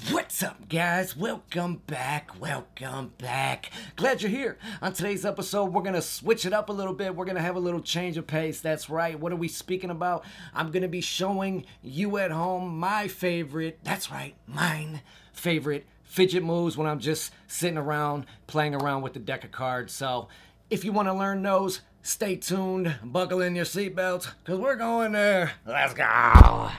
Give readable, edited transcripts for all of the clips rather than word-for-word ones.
What's up, guys? Welcome back. Glad you're here. On today's episode, we're going to switch it up a little bit. We're going to have a little change of pace. That's right. What are we speaking about? I'm going to be showing you at home my favorite, that's right, mine favorite fidget moves when I'm just sitting around playing around with the deck of cards. So if you want to learn those, stay tuned, buckle in your seatbelts, because we're going there. Let's go.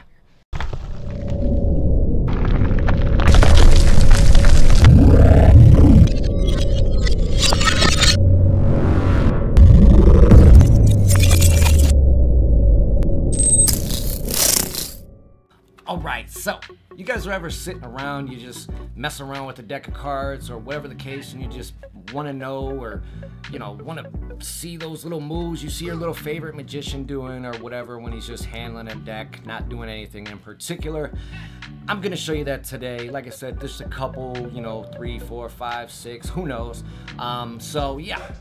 Alright, so you guys are ever sitting around, you just mess around with a deck of cards or whatever the case, and you just want to know or, want to see those little moves you see your little favorite magician doing or whatever when he's just handling a deck, not doing anything in particular. I'm going to show you that today. Like I said, just a couple, 3, 4, 5, 6, who knows. So yeah,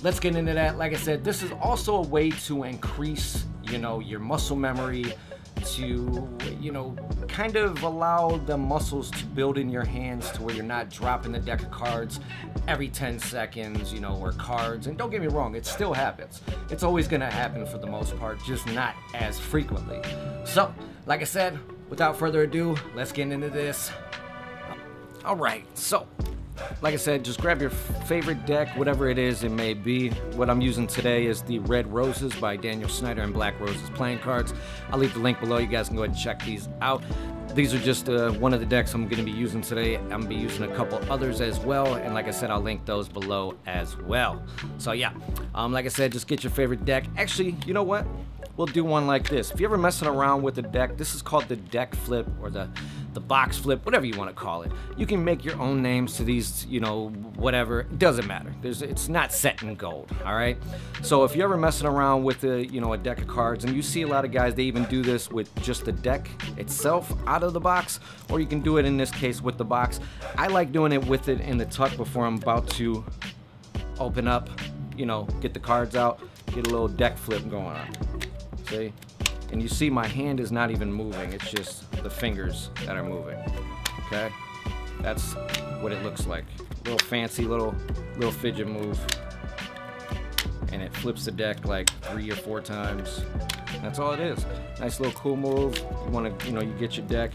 let's get into that. Like I said, this is also a way to increase, your muscle memory, to kind of allow the muscles to build in your hands to where you're not dropping the deck of cards every 10 seconds, or cards. And don't get me wrong, it still happens. It's always going to happen for the most part, just not as frequently. So like I said, without further ado, let's get into this. All right, so like I said, just grab your favorite deck, whatever it is it may be. What I'm using today is the Red Roses by Daniel Snyder and Black Roses playing cards. I'll leave the link below. You guys can go ahead and check these out. These are just one of the decks I'm going to be using today. I'm going to be using a couple others as well. And like I said, I'll link those below as well. So yeah, like I said, just get your favorite deck. Actually, you know what? We'll do one like this. If you're ever messing around with a deck, this is called the deck flip or the box flip, whatever you want to call it. You can make your own names to these, whatever. It doesn't matter. It's not set in gold, all right? So if you're ever messing around with a deck of cards, and you see a lot of guys, they even do this with just the deck itself out of the box, or you can do it in this case with the box. I like doing it with it in the tuck before I'm about to open up, get the cards out, get a little deck flip going on. See? And you see my hand is not even moving, it's just the fingers that are moving. Okay? That's what it looks like. Little fancy little fidget move. And it flips the deck like 3 or 4 times. That's all it is. Nice little cool move. You want to, you get your deck,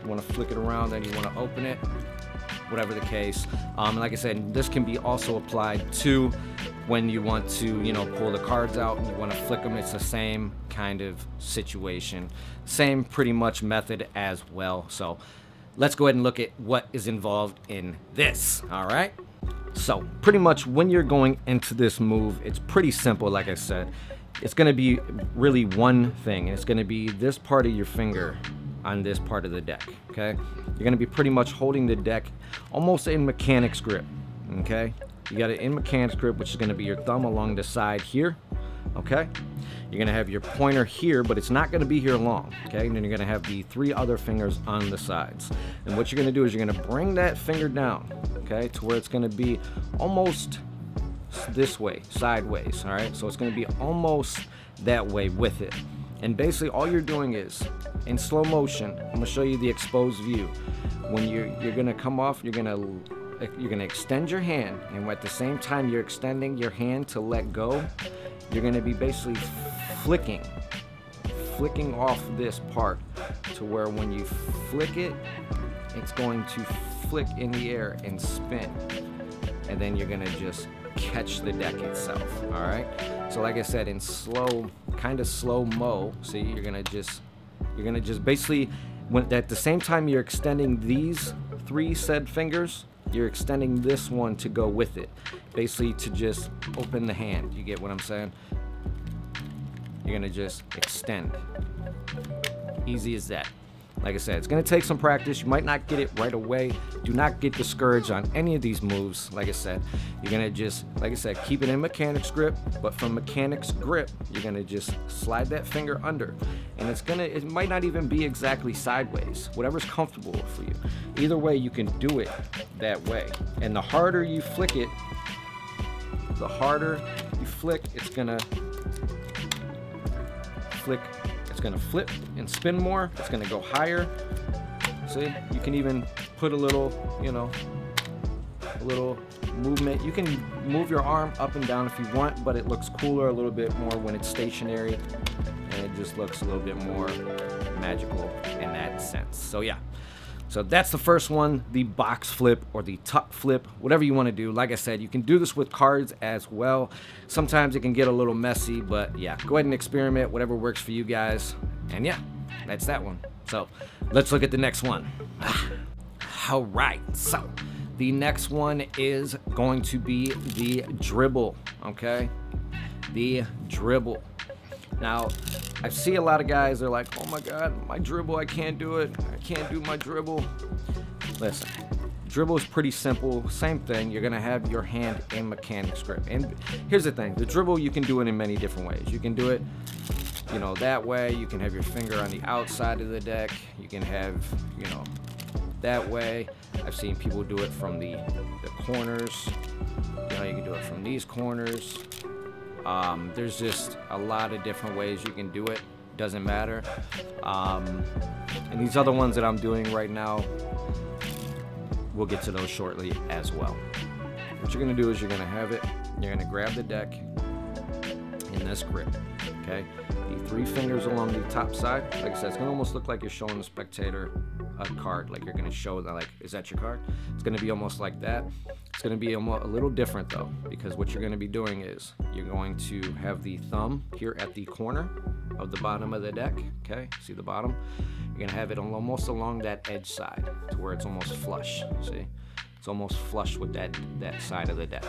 you want to flick it around, then you want to open it. Whatever the case. Like I said, this can be also applied to when you want to, pull the cards out and you want to flick them. It's the same kind of situation. Same pretty much method as well. So let's go ahead and look at what is involved in this. All right. So pretty much when you're going into this move, it's pretty simple. Like I said, it's going to be really one thing. It's going to be this part of your finger on this part of the deck. Okay. You're going to be pretty much holding the deck almost in mechanics grip. Okay. You got it in mechanics grip, which is going to be your thumb along the side here. Okay. You're going to have your pointer here, but it's not going to be here long. Okay. And then you're going to have the 3 other fingers on the sides. And what you're going to do is you're going to bring that finger down, okay, to where it's going to be almost this way, sideways. All right. So it's going to be almost that way with it. And basically all you're doing is in slow motion, I'm going to show you the exposed view. When you're going to come off, you're going to extend your hand, and at the same time you're extending your hand to let go, you're going to be basically flicking off this part to where when you flick it, it's going to flick in the air and spin, and then you're going to just catch the deck itself. All right, so like I said, in kind of slow mo, see, you're gonna just basically, at the same time you're extending these 3 said fingers, you're extending this one to go with it, basically to just open the hand. You get what I'm saying? You're gonna just extend. Easy as that. Like I said, it's going to take some practice. You might not get it right away. Do not get discouraged on any of these moves. Like I said, you're going to just, like I said, keep it in mechanics grip. But from mechanics grip, you're going to just slide that finger under. And it might not even be exactly sideways. Whatever's comfortable for you. Either way, you can do it that way. And the harder you flick it, the harder you flick, it's going to flick. It's going to flip and spin more. It's going to go higher. See, you can even put a little, you know, a little movement. You can move your arm up and down if you want, but it looks cooler a little bit more when it's stationary, and it just looks a little bit more magical in that sense. So yeah, so that's the first one, the box flip or the tuck flip, whatever you want to do. Like I said, you can do this with cards as well. Sometimes it can get a little messy, but yeah, go ahead and experiment, whatever works for you guys. And yeah, that's that one. So let's look at the next one. All right, so the next one is going to be the dribble, okay? The dribble. Now, I see a lot of guys, they're like, oh my God, my dribble, I can't do it. I can't do my dribble. Listen, dribble is pretty simple. Same thing, you're gonna have your hand in mechanics grip. And here's the thing, the dribble, you can do it in many different ways. You can do it, you know, that way. You can have your finger on the outside of the deck. You can have, you know, that way. I've seen people do it from the corners. You know, you can do it from these corners. There's just a lot of different ways you can do it. Doesn't matter. And these other ones that I'm doing right now, we'll get to those shortly as well. What you're gonna do is you're gonna have it, you're gonna grab the deck in this grip, okay? The 3 fingers along the top side. Like I said, it's gonna almost look like you're showing the spectator a card, like you're gonna show that, like, is that your card? It's gonna be almost like that. It's gonna be a little different though, because what you're gonna be doing is you're going to have the thumb here at the corner of the bottom of the deck, okay? See the bottom? You're gonna have it almost along that edge side to where it's almost flush, see? It's almost flush with that side of the deck.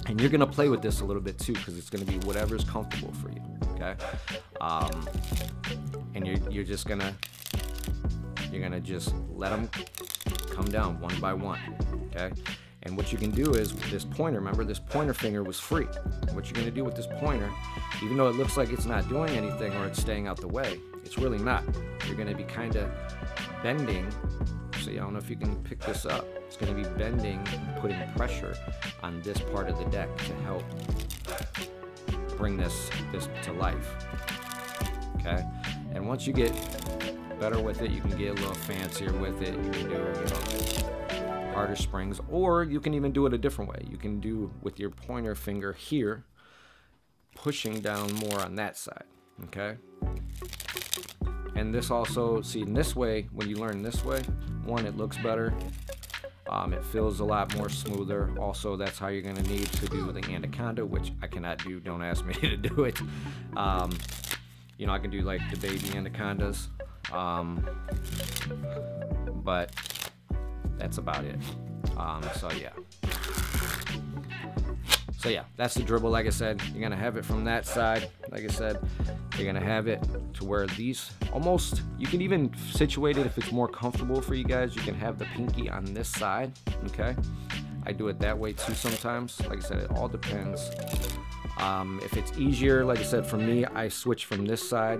And you're gonna play with this a little bit too, because it's gonna be whatever's comfortable for you, okay? And you're just gonna just let them come down one by one, okay? And what you can do is with this pointer, remember this pointer finger was free. What you're gonna do with this pointer, even though it looks like it's not doing anything or it's staying out the way, it's really not. You're gonna be kind of bending. See, I don't know if you can pick this up. It's gonna be bending and putting pressure on this part of the deck to help bring this to life, okay? And once you get better with it, you can get a little fancier with it. You can do, you know, harder springs, or you can even do it a different way. You can do with your pointer finger here, pushing down more on that side, okay? And this also, see, in this way, when you learn this way, one, it looks better. It feels a lot more smoother. Also, that's how you're gonna need to do the anaconda, which I cannot do. Don't ask me to do it. You know, I can do like the baby anacondas. But that's about it. So yeah, that's the dribble. Like I said, you're gonna have it from that side. Like I said, you're gonna have it to where these almost, you can even situate it if it's more comfortable for you guys. You can have the pinky on this side, okay? I do it that way too sometimes. Like I said, it all depends. If it's easier, like I said, for me, I switch from this side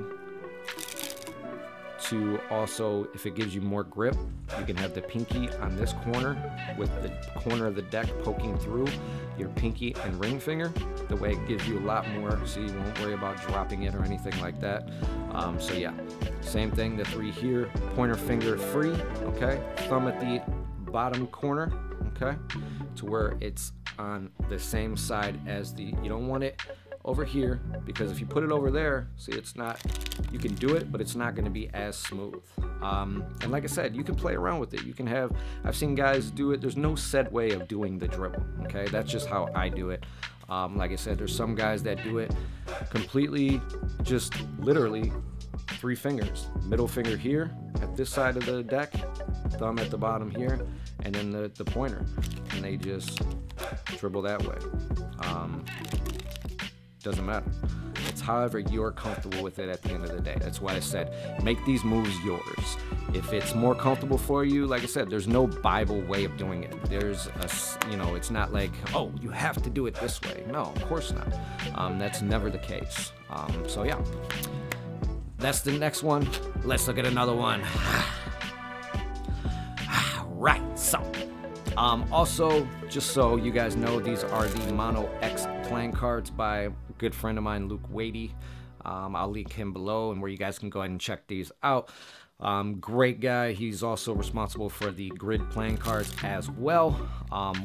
to also, if it gives you more grip, you can have the pinky on this corner with the corner of the deck poking through your pinky and ring finger. The way it gives you a lot more, so you won't worry about dropping it or anything like that. So yeah, same thing, the 3 here, pointer finger free, okay? Thumb at the bottom corner, okay? To where it's on the same side as the, you don't want it over here, because if you put it over there, see, it's not, you can do it, but it's not going to be as smooth. And like I said, you can play around with it. You can have, I've seen guys do it. There's no set way of doing the dribble, okay? That's just how I do it. Like I said, there's some guys that do it completely, just literally 3 fingers. Middle finger here at this side of the deck, thumb at the bottom here, and then the pointer. And they just dribble that way. Doesn't matter. It's however you're comfortable with it at the end of the day. That's why I said, make these moves yours. If it's more comfortable for you, like I said, there's no Bible way of doing it. There's a, you know, it's not like, oh, you have to do it this way. No, of course not. That's never the case. So yeah, that's the next one. Let's look at another one. Right, so also, just so you guys know, these are the Mono X playing cards by a good friend of mine, Luke Wadey. I'll link him below, and where you guys can go ahead and check these out. Great guy. He's also responsible for the grid playing cards as well.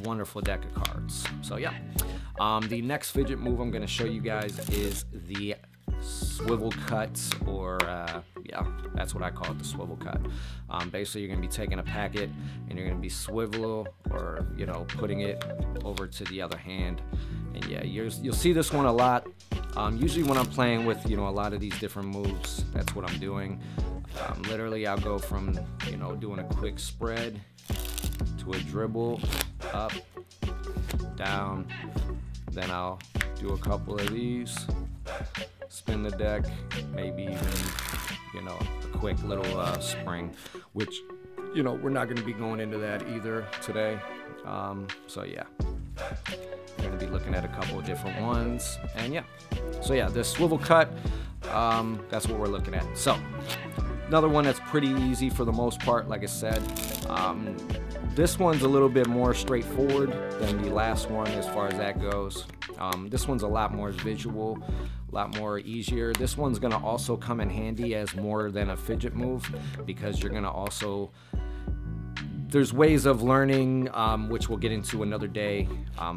Wonderful deck of cards. So yeah, the next fidget move I'm going to show you guys is the swivel cut, or yeah, that's what I call it, the swivel cut. Basically, you're going to be taking a packet and you're going to be swivel, or you know, putting it over to the other hand. And yeah, you'll see this one a lot. Usually when I'm playing with, you know, a lot of these different moves, that's what I'm doing. Literally, I'll go from, you know, doing a quick spread to a dribble, up, down. Then I'll do a couple of these, spin the deck, maybe even, you know, a quick little spring, which, you know, we're not going to be going into that either today. So yeah, we're going to be looking at a couple of different ones, and yeah. So yeah, the swivel cut, that's what we're looking at. So another one that's pretty easy for the most part, like I said. This one's a little bit more straightforward than the last one as far as that goes. This one's a lot more visual, a lot more easier. This one's gonna also come in handy as more than a fidget move, because you're gonna also, there's ways of learning, which we'll get into another day.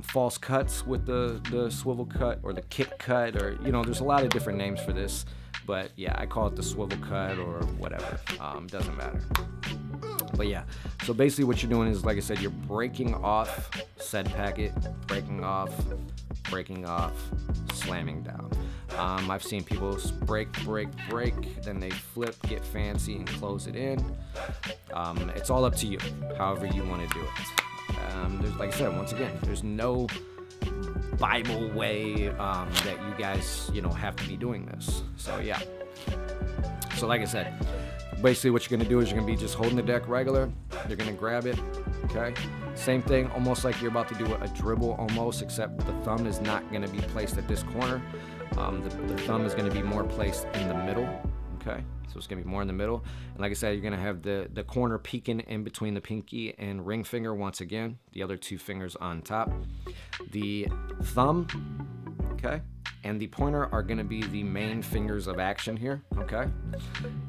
False cuts with the swivel cut, or the kick cut, or, you know, there's a lot of different names for this. But yeah, I call it the swivel cut or whatever, doesn't matter. But yeah, so basically what you're doing is, like I said, you're breaking off said packet, breaking off, slamming down. I've seen people break, then they flip, get fancy, and close it in. It's all up to you, however you want to do it. There's, like I said, once again, there's no Bible way that you guys, you know, have to be doing this. So yeah, so like I said, basically what you're gonna do is you're gonna be just holding the deck regular, you're gonna grab it, okay, same thing, almost like you're about to do a dribble almost, except the thumb is not gonna be placed at this corner. The thumb is gonna be more placed in the middle, okay, so it's gonna be more in the middle. And like I said, you're gonna have the corner peeking in between the pinky and ring finger once again, the other two fingers on top. The thumb, okay, and the pointer are gonna be the main fingers of action here, okay?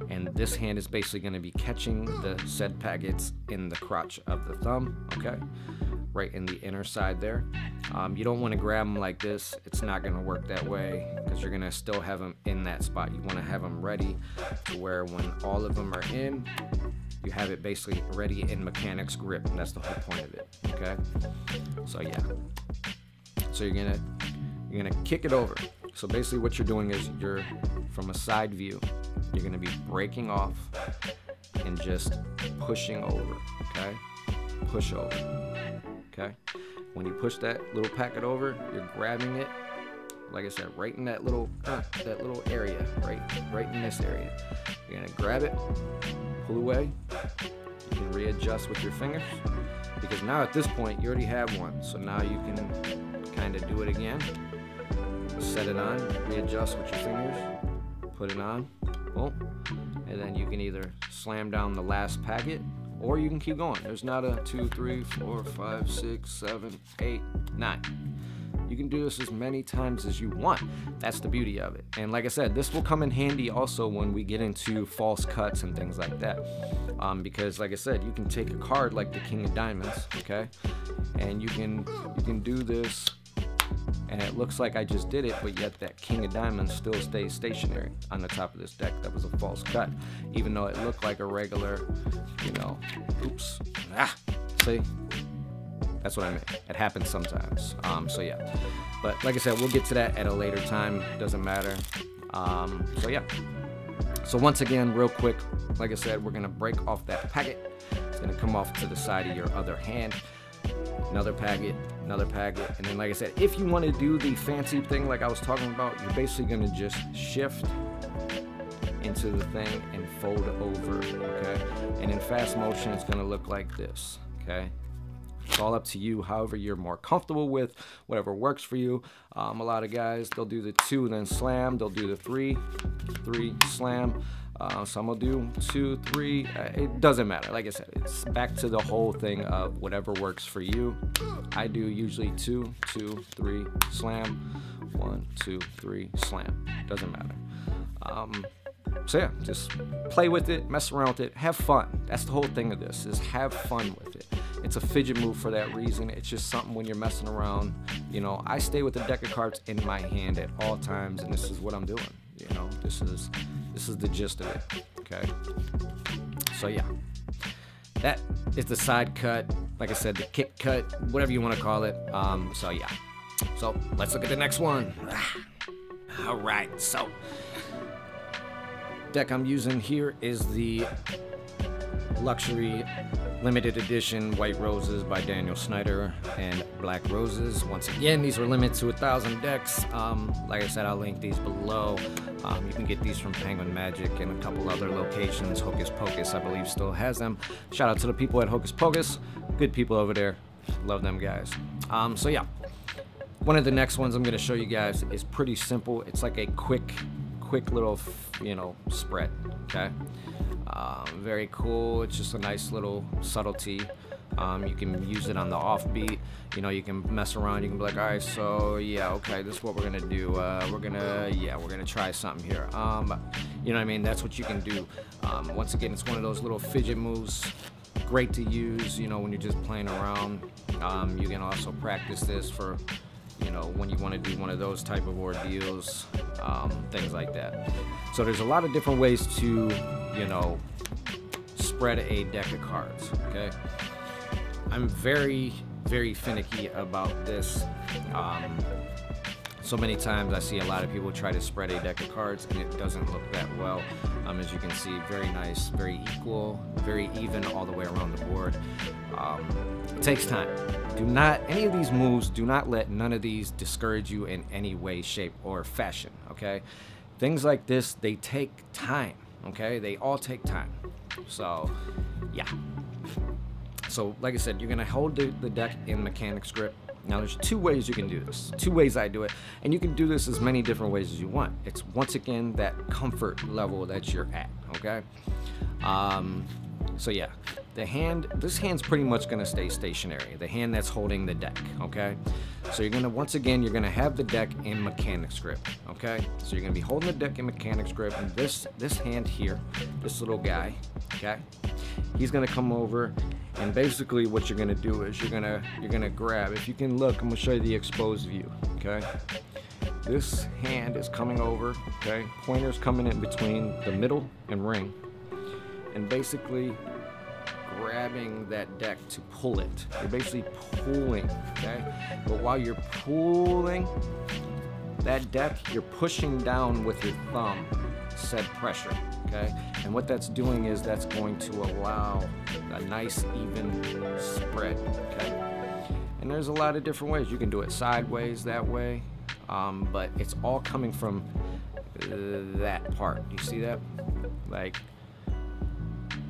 And this hand is basically gonna be catching the said packets in the crotch of the thumb, okay? Right in the inner side there. You don't wanna grab them like this. It's not gonna work that way, because you're gonna still have them in that spot. You wanna have them ready to where when all of them are in, you have it basically ready in mechanics grip, and that's the whole point of it, okay? So yeah, so you're gonna kick it over. So basically what you're doing is, you're from a side view, you're gonna be breaking off and just pushing over, okay? Push over, okay? When you push that little packet over, you're grabbing it, like I said, right in that little area, right in this area. You're gonna grab it, pull away. You can readjust with your fingers, because now at this point you already have one. So now you can kind of do it again. Set it on, readjust with your fingers, put it on, boom, and then you can either slam down the last packet, or you can keep going. There's not a 2, 3, 4, 5, 6, 7, 8, 9. You can do this as many times as you want. That's the beauty of it. And like I said, this will come in handy also when we get into false cuts and things like that. Because like I said, you can take a card like the King of Diamonds, okay? And you can do this, and it looks like I just did it, but yet that King of Diamonds still stays stationary on the top of this deck. That was a false cut, even though it looked like a regular, you know, oops, see? That's what I mean. It happens sometimes. So yeah, but like I said, we'll get to that at a later time. Doesn't matter. So yeah. So once again, real quick, like I said, we're gonna break off that packet. It's gonna come off to the side of your other hand. Another packet, and then like I said, if you want to do the fancy thing like I was talking about, you're basically gonna just shift into the thing and fold over, okay? And in fast motion, it's gonna look like this, okay? It's all up to you, however you're more comfortable with, whatever works for you. A lot of guys, they'll do the 2, then slam. They'll do the 3, slam. Some will do 2, 3. It doesn't matter. Like I said, it's back to the whole thing of whatever works for you. I do usually 2, 2, 3, slam. 1, 2, 3, slam. Doesn't matter. So yeah, just play with it, mess around with it, have fun. That's the whole thing of this, is have fun with it. It's a fidget move for that reason. It's just something when you're messing around. You know, I stay with the deck of cards in my hand at all times, and this is what I'm doing. You know, this is the gist of it. Okay. So yeah, that is the side cut. Like I said, the kick cut, whatever you want to call it. So yeah. So let's look at the next one. All right. So deck I'm using here is the Luxury Limited Edition White Roses by Daniel Snyder and Black Roses. Once again, these are limited to 1,000 decks. Like I said, I'll link these below. You can get these from Penguin Magic and a couple other locations. Hocus Pocus, I believe, still has them. Shout out to the people at Hocus Pocus. Good people over there. Love them guys. So yeah, one of the next ones I'm going to show you guys is pretty simple. It's like a quick little, you know, spread. Okay. Very cool. It's just a nice little subtlety. You can use it on the offbeat. You know, you can mess around. You can be like, all right, so yeah, okay, this is what we're gonna do. We're gonna try something here. You know what I mean? That's what you can do. Once again, it's one of those little fidget moves. Great to use, you know, when you're just playing around. You can also practice this for, you know, when you want to do one of those type of ordeals, things like that. So there's a lot of different ways to, you know, spread a deck of cards. Okay, I'm very finicky about this. So many times I see a lot of people try to spread a deck of cards and it doesn't look that well. As you can see, very nice, very equal, very even all the way around the board. It takes time. Any of these moves, do not let none of these discourage you in any way, shape, or fashion. Okay, things like this, they take time. Okay, they all take time. So yeah, so like I said, you're gonna hold the deck in mechanics grip. Now there's two ways you can do this, two ways I do it, and you can do this as many different ways as you want. It's once again that comfort level that you're at. Okay, so yeah, this hand's pretty much gonna stay stationary, the hand that's holding the deck. Okay, so you're gonna, once again, you're gonna have the deck in mechanics grip. Okay, so you're gonna be holding the deck in mechanics grip, and this hand here, this little guy, okay, he's gonna come over, and basically what you're gonna do is you're gonna grab, if you can look, I'm gonna show you the exposed view. Okay, this hand is coming over, okay, pointer's coming in between the middle and ring, and basically grabbing that deck to pull it. You're basically pulling, okay? But while you're pulling that deck, you're pushing down with your thumb said pressure, okay? And what that's doing is that's going to allow a nice even spread, okay? And there's a lot of different ways. You can do it sideways that way, but it's all coming from that part. You see that? Like,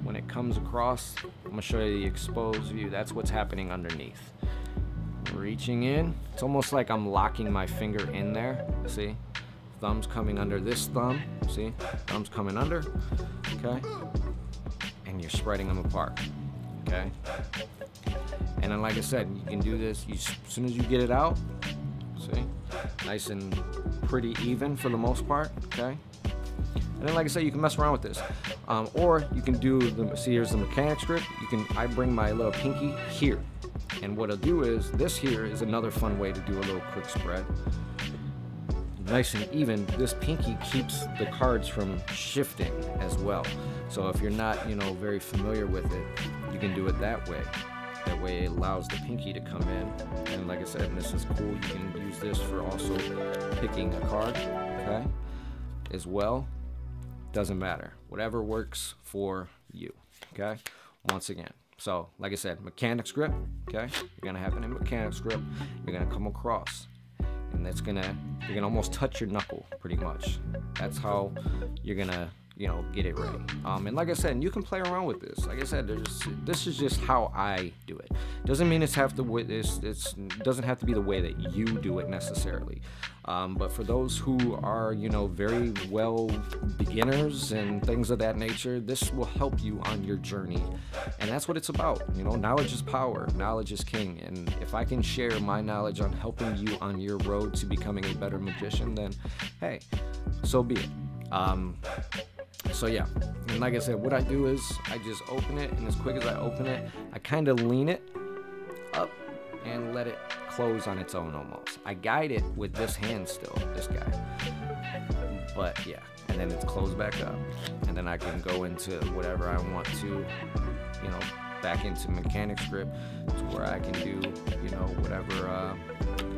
when it comes across, I'm gonna show you the exposed view. That's what's happening underneath. Reaching in, it's almost like I'm locking my finger in there. See, thumb's coming under this thumb. See, thumb's coming under. Okay, and you're spreading them apart. Okay, and then like I said, you can do this. As soon as you get it out, see, nice and pretty even for the most part. Okay. And then, like I said, you can mess around with this, or you can do see, here's the mechanics grip. I bring my little pinky here, and what I'll do is this here is another fun way to do a little quick spread. Nice and even. This pinky keeps the cards from shifting as well. So if you're not, you know, very familiar with it, you can do it that way. That way it allows the pinky to come in. And like I said, and this is cool. You can use this for also picking a card, okay, as well. Doesn't matter, whatever works for you. Okay, once again, so like I said, mechanics grip. Okay, you're gonna have it in mechanics grip. You're gonna come across, and you're gonna almost touch your knuckle pretty much. That's how you're gonna, you know, get it ready. And like I said, you can play around with this. Like I said, this is just how I do it. Doesn't mean it doesn't have to be the way that you do it necessarily. But for those who are, you know, very well beginners and things of that nature, this will help you on your journey. And that's what it's about. You know, knowledge is power, knowledge is king. And if I can share my knowledge on helping you on your road to becoming a better magician, then hey, so be it. So yeah, and like I said, what I do is I just open it, and as quick as I open it, I kind of lean it up and let it close on its own almost. I guide it with this hand still, this guy. But yeah, and then it's closed back up, and then I can go into whatever I want to, you know, back into mechanics grip to where I can do, you know, whatever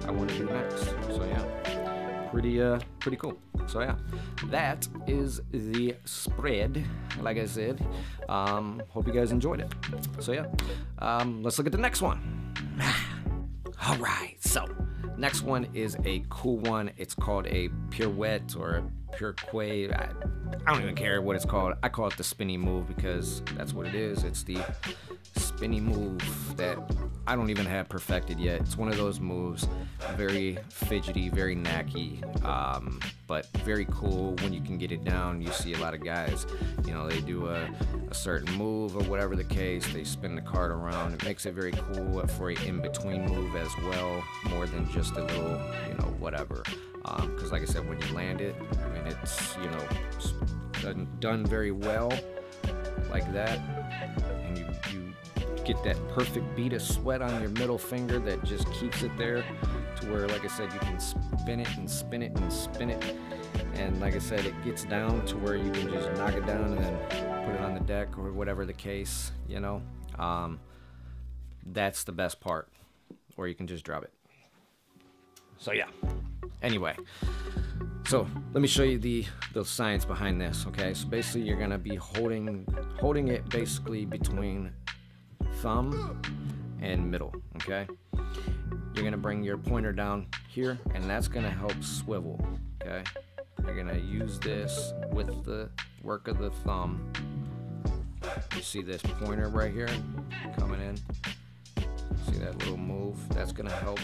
I want to do next. So yeah, pretty cool. So yeah, that is the spread. Like I said, hope you guys enjoyed it. So yeah, let's look at the next one. All right, so next one is a cool one. It's called a pirouette or a pirouette. I don't even care what it's called. I call it the Spinny move because that's what it is. It's the Spinny move that I don't even have perfected yet. It's one of those moves, very fidgety, very knacky, but very cool when you can get it down. You see a lot of guys, you know, they do a certain move or whatever the case, they spin the card around. It makes it very cool for an in-between move as well, more than just a little, you know, whatever. Because like I said, when you land it, I mean, it's, you know, done very well like that, and you get that perfect bead of sweat on your middle finger that just keeps it there to where, like I said, you can spin it and spin it and spin it, and like I said, it gets down to where you can just knock it down and then put it on the deck or whatever the case, you know. That's the best part, or you can just drop it. So yeah, anyway, so let me show you the science behind this. Okay, so basically you're gonna be holding it basically between thumb and middle. Okay, you're gonna bring your pointer down here, and that's gonna help swivel. Okay, you're gonna use this with the work of the thumb. You see this pointer right here coming in? See that little move? That's gonna help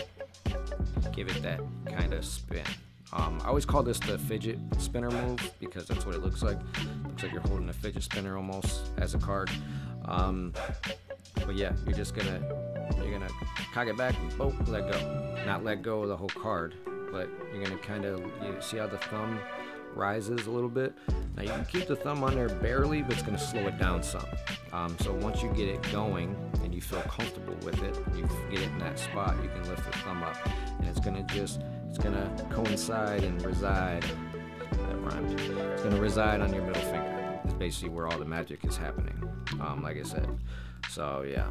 give it that kind of spin. I always call this the fidget spinner move because that's what it looks like. Looks like you're holding a fidget spinner almost as a card. But yeah, you're gonna cock it back and boom, let go. Not let go of the whole card, but you're gonna kind of, you see how the thumb rises a little bit. Now you can keep the thumb on there barely, but it's gonna slow it down some. So once you get it going and you feel comfortable with it, you get it in that spot, you can lift the thumb up, and it's gonna coincide and reside. That rhymed. It's gonna reside on your middle finger. It's basically where all the magic is happening. Like I said. So yeah.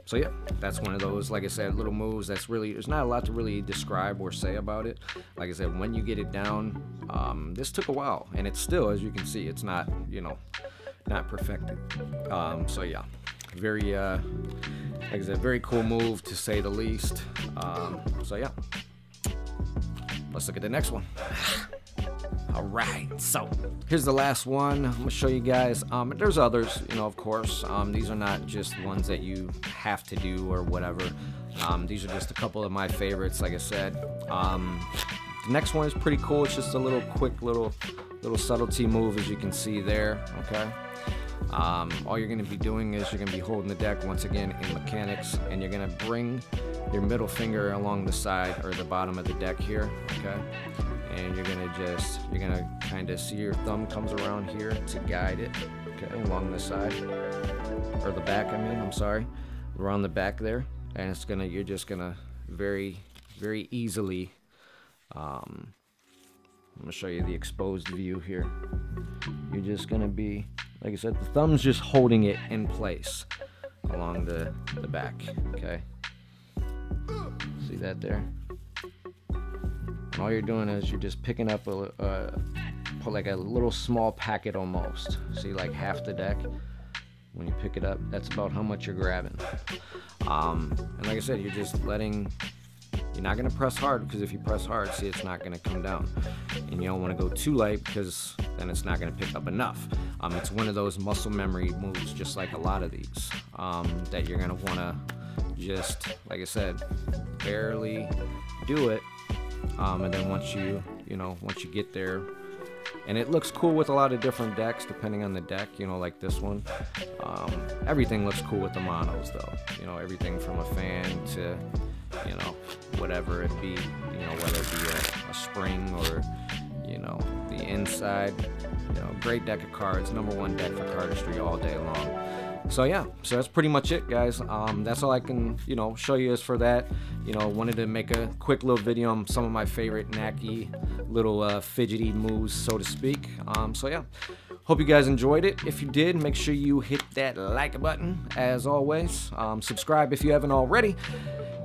So yeah, that's one of those, like I said, little moves that's really, there's not a lot to really describe or say about it. Like I said, when you get it down, this took a while, and it's still, as you can see, it's not, you know, not perfected. So yeah, very, like I said, very cool move to say the least. So yeah, let's look at the next one. All right, so here's the last one. I'm gonna show you guys. There's others, you know, of course. These are not just ones that you have to do or whatever. These are just a couple of my favorites, like I said. The next one is pretty cool. It's just a little quick little subtlety move, as you can see there. Okay. All you're gonna be doing is you're gonna be holding the deck once again in mechanics, and you're gonna bring your middle finger along the side or the bottom of the deck here. Okay. And you're gonna kind of see your thumb comes around here to guide it, okay, along the side, or the back, I'm sorry, around the back there, and you're just gonna very, very easily, I'm gonna show you the exposed view here. You're just gonna be, like I said, the thumb's just holding it in place along the back, okay? See that there? All you're doing is you're just picking up like a little small packet almost. See, like half the deck. When you pick it up, that's about how much you're grabbing. And like I said, you're just letting. You're not gonna press hard, because if you press hard, see, it's not gonna come down. And you don't want to go too light, because then it's not gonna pick up enough. It's one of those muscle memory moves, just like a lot of these, that you're gonna want to just, like I said, barely do it. And then once you get there, and it looks cool with a lot of different decks, depending on the deck, you know, like this one. Everything looks cool with the monos, though. You know, everything from a fan to, you know, whatever it be, you know, whether it be a spring or, you know, the inside. You know, great deck of cards, #1 deck for cardistry all day long. So yeah, so that's pretty much it, guys. That's all I can, you know, show you is for that. You know, wanted to make a quick little video on some of my favorite knacky little fidgety moves, so to speak. So yeah, hope you guys enjoyed it. If you did, make sure you hit that like button, as always. Subscribe if you haven't already.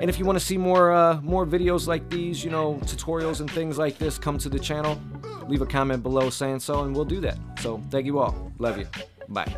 And if you want to see more videos like these, you know, tutorials and things like this, come to the channel. Leave a comment below saying so, and we'll do that. So thank you all. Love you. Bye.